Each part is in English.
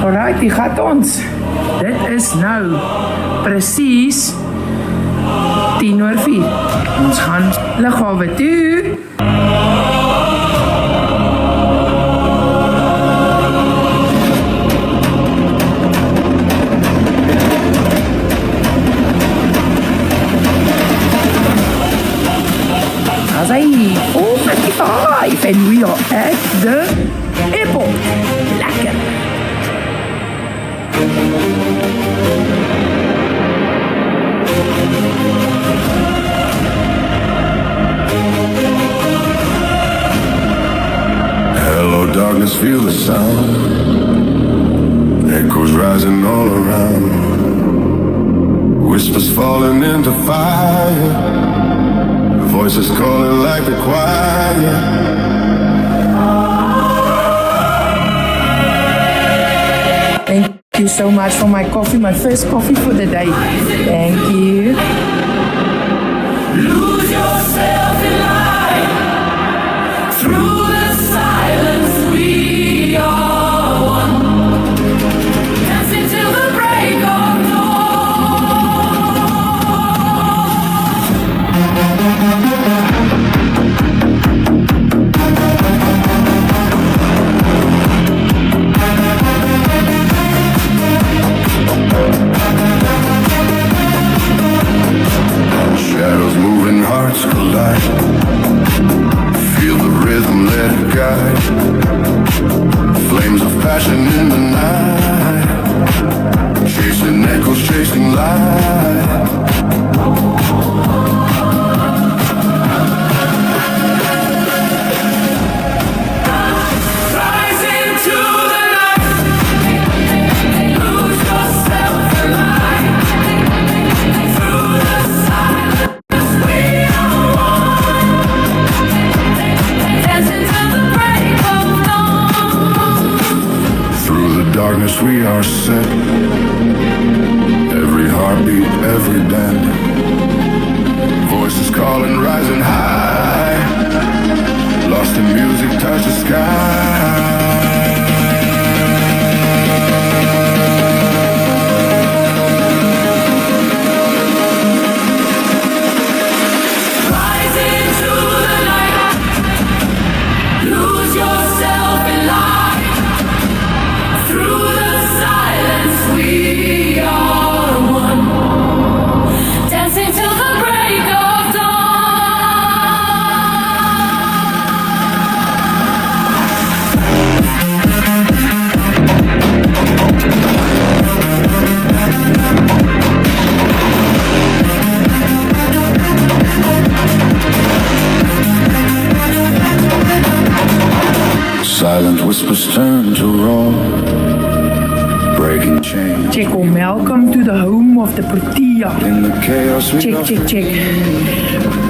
Alright, die gaat ons. Dit is nou precies 3:10. Ons gaan lughawe toe. As hy 4:55 and we are at the airport. Lekker. Hello darkness, feel the sound. Echoes rising all around. Whispers falling into fire. Voices calling like the choir. Thank you so much for my coffee, my first coffee for the day. Thank you. Lose yourself in light. Through the silence we are one. Dancing till the break of Shadows moving, hearts collide. Feel the rhythm, let it guide. Flames of passion in the night. Chasing echoes, chasing light. Darkness we are set. Every heartbeat, every bend. Voices calling, rising high. Lost in music, touch the sky. Silent whispers turn to roar. Breaking chains. Check, welcome to the home of the Protea. In the chaos we Check.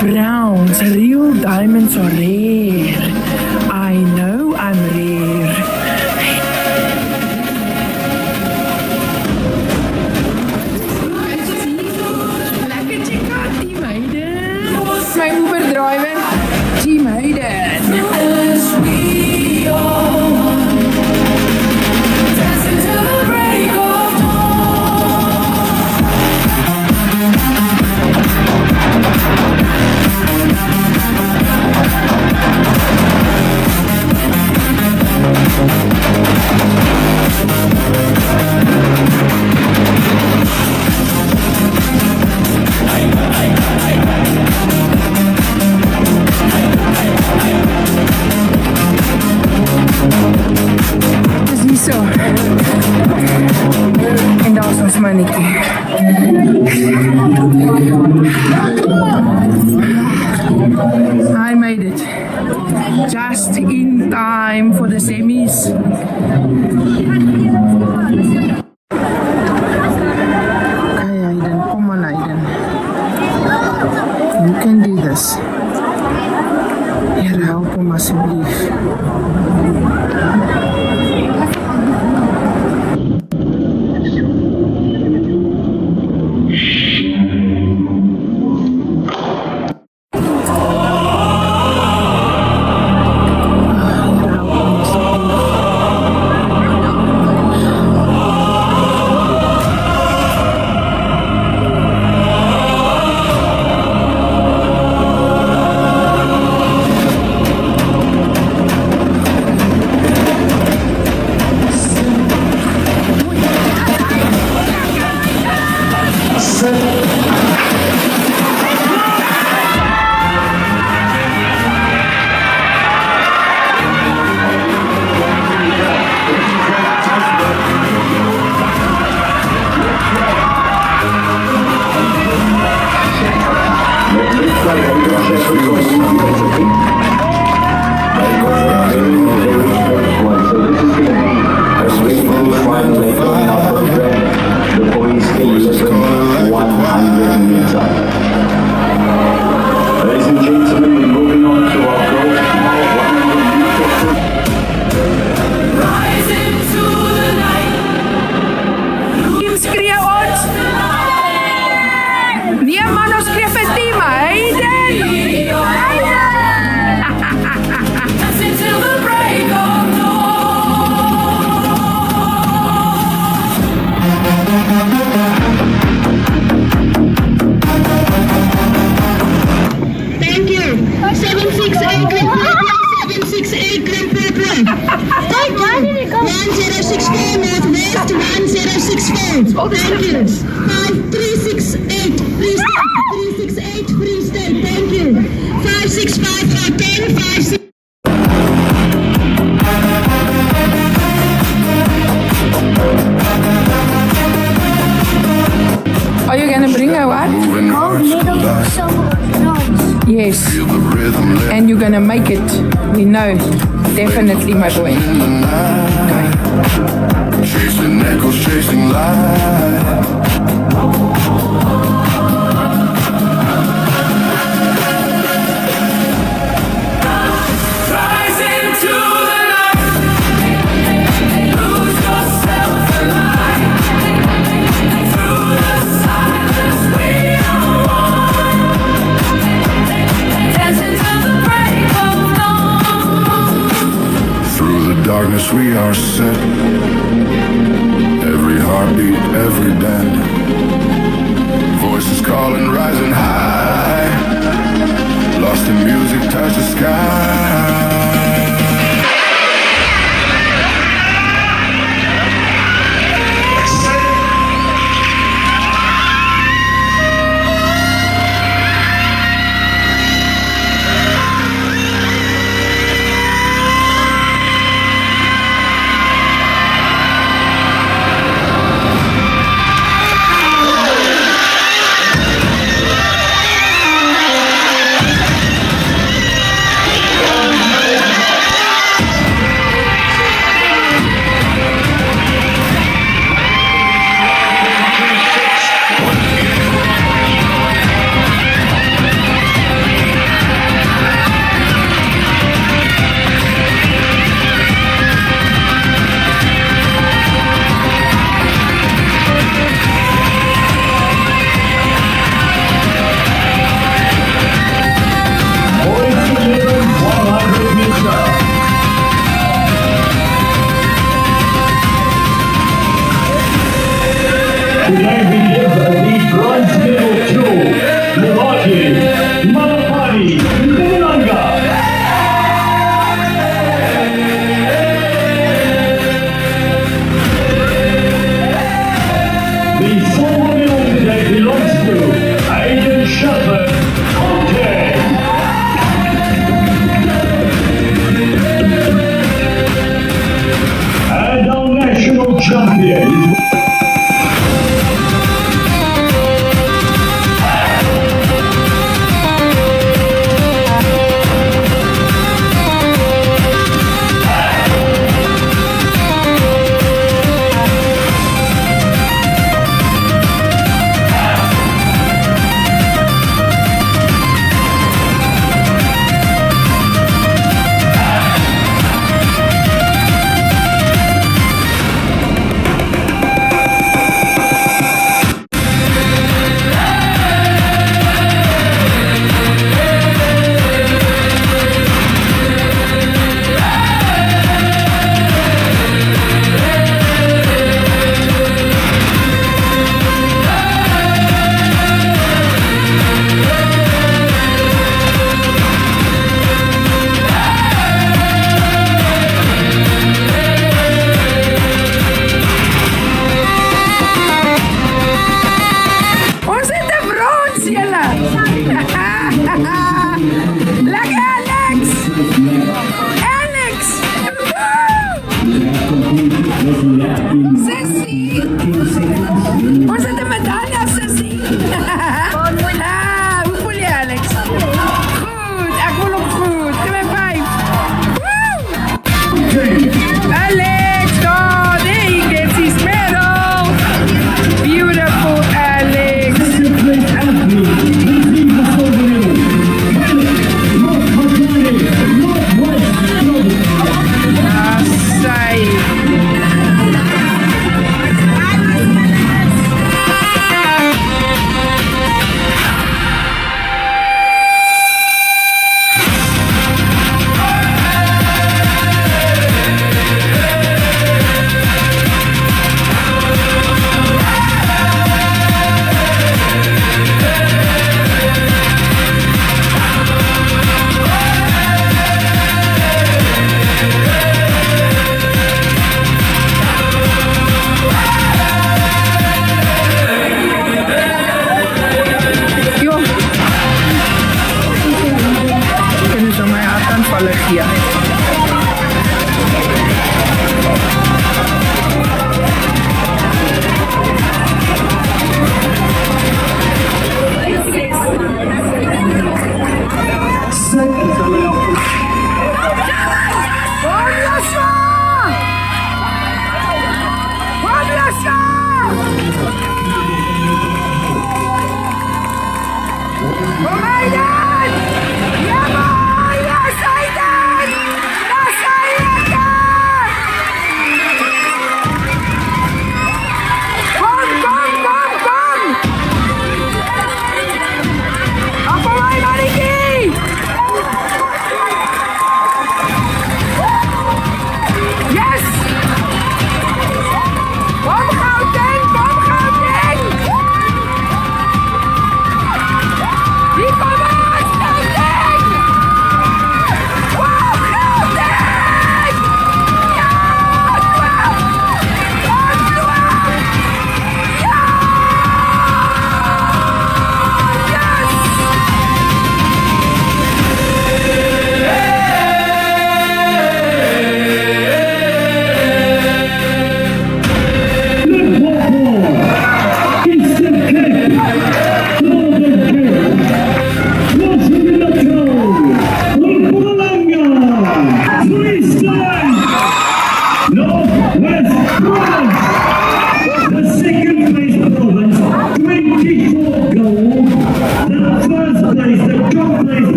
Browns, real diamonds are rare. I know I'm rare. Lekker check out, team Hayden. My Uber driver, team Hayden. En daar is ons mannetjie. I made it. Just in time for the semis. Okay, Hayden, come on, Hayden. You can do this. Here, help hom asseblief. 1064 Northwest 1064. Thank you. 5368 Free State. 368 Free State. Thank you. 565 Gauteng 56. Are you gonna bring her what? Moving hearts collide. Yes. Feel the rhythm let And you're gonna make it. We know. Definitely, my boy. in the night. Chasing echoes, chasing light. Rise into the night. Lose yourself in light. Through the silence, we are one. Dancing till the break of dawn. Through the darkness we are set. Every heartbeat, every bend. Voices calling, rising high. Lost in music, touch the sky. Today we give the bronze medal to Milwaukee, Malapati, Mpumalanga. The silver medal today belongs to Aiden Shepherd, Gauteng. And our national champion is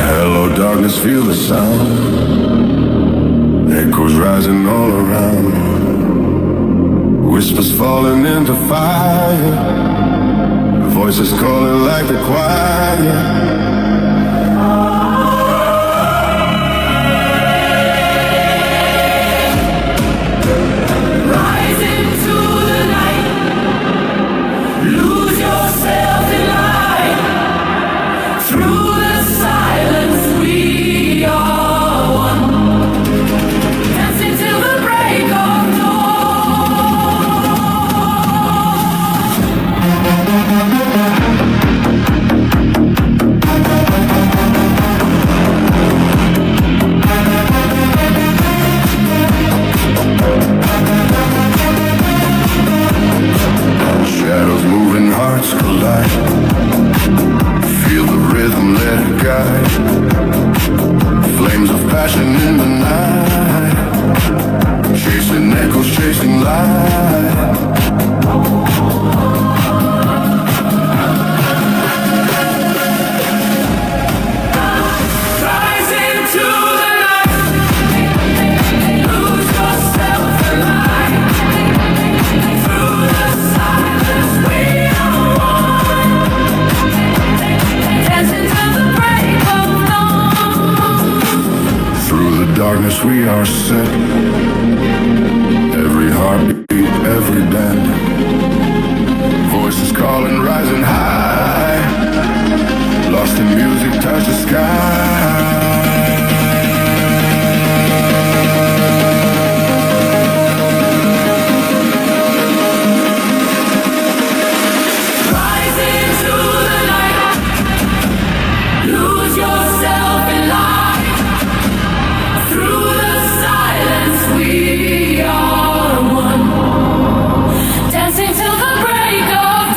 Hello, darkness, feel the sound. Echoes rising all around. Whispers falling into fire. Voices calling like the choir. Rise into the night. Lose yourself in light. Through the silence, we are one. Dancing till the break of Shadows moving, hearts collide. Feel the rhythm, let it guide. Flames of passion in the night. Chasing echoes, chasing light. rise into the night. Lose yourself in light. Through the silence, we are one. Dancing till the break of dawn. Through the darkness we are set. Every heartbeat, every bend. Voices calling, rising high. Lost in music, touch the sky. Rise into the light. Lose yourself in light. Through the silence, we are one. Dancing till the break of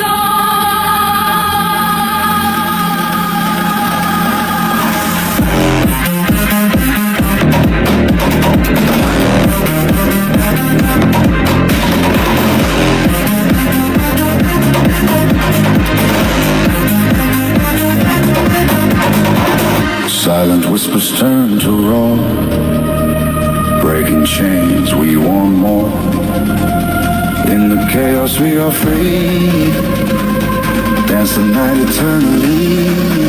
Silent whispers turn to roar. Breaking chains, we want more. In the chaos we are free. Dance the night eternally.